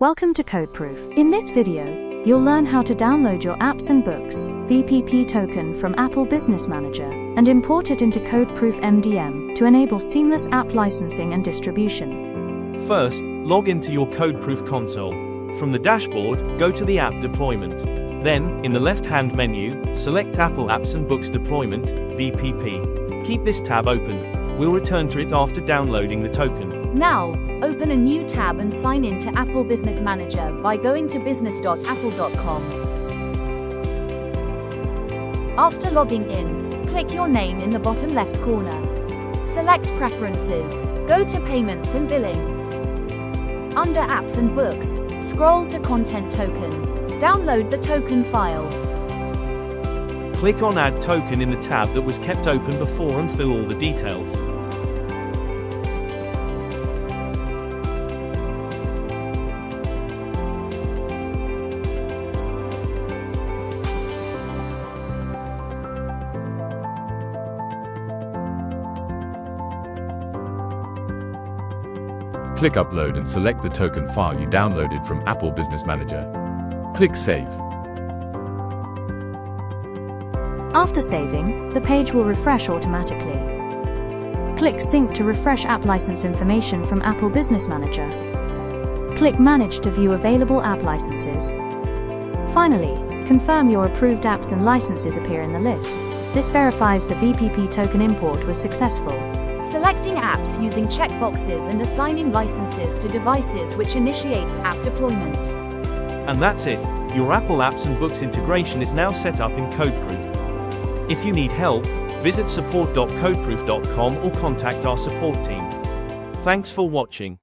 Welcome to Codeproof. In this video, you'll learn how to download your apps and books VPP token from Apple Business Manager and import it into Codeproof MDM to enable seamless app licensing and distribution. First, log into your Codeproof console. From the dashboard, go to the App Deployment. Then, in the left-hand menu, select Apple Apps and Books Deployment, VPP. Keep this tab open. We'll return to it after downloading the token. Now, open a new tab and sign in to Apple Business Manager by going to business.apple.com. After logging in, click your name in the bottom left corner. Select Preferences, go to Payments and Billing. Under Apps and Books, scroll to Content Token. Download the token file. Click on Add Token in the tab that was kept open before and fill all the details. Click Upload and select the token file you downloaded from Apple Business Manager. Click Save. After saving, the page will refresh automatically. Click Sync to refresh app license information from Apple Business Manager. Click Manage to view available app licenses. Finally, confirm your approved apps and licenses appear in the list. This verifies the VPP token import was successful. Selecting apps using checkboxes and assigning licenses to devices which initiates app deployment. And that's it. Your Apple Apps and Books integration is now set up in Codeproof. If you need help, visit support.codeproof.com or contact our support team. Thanks for watching.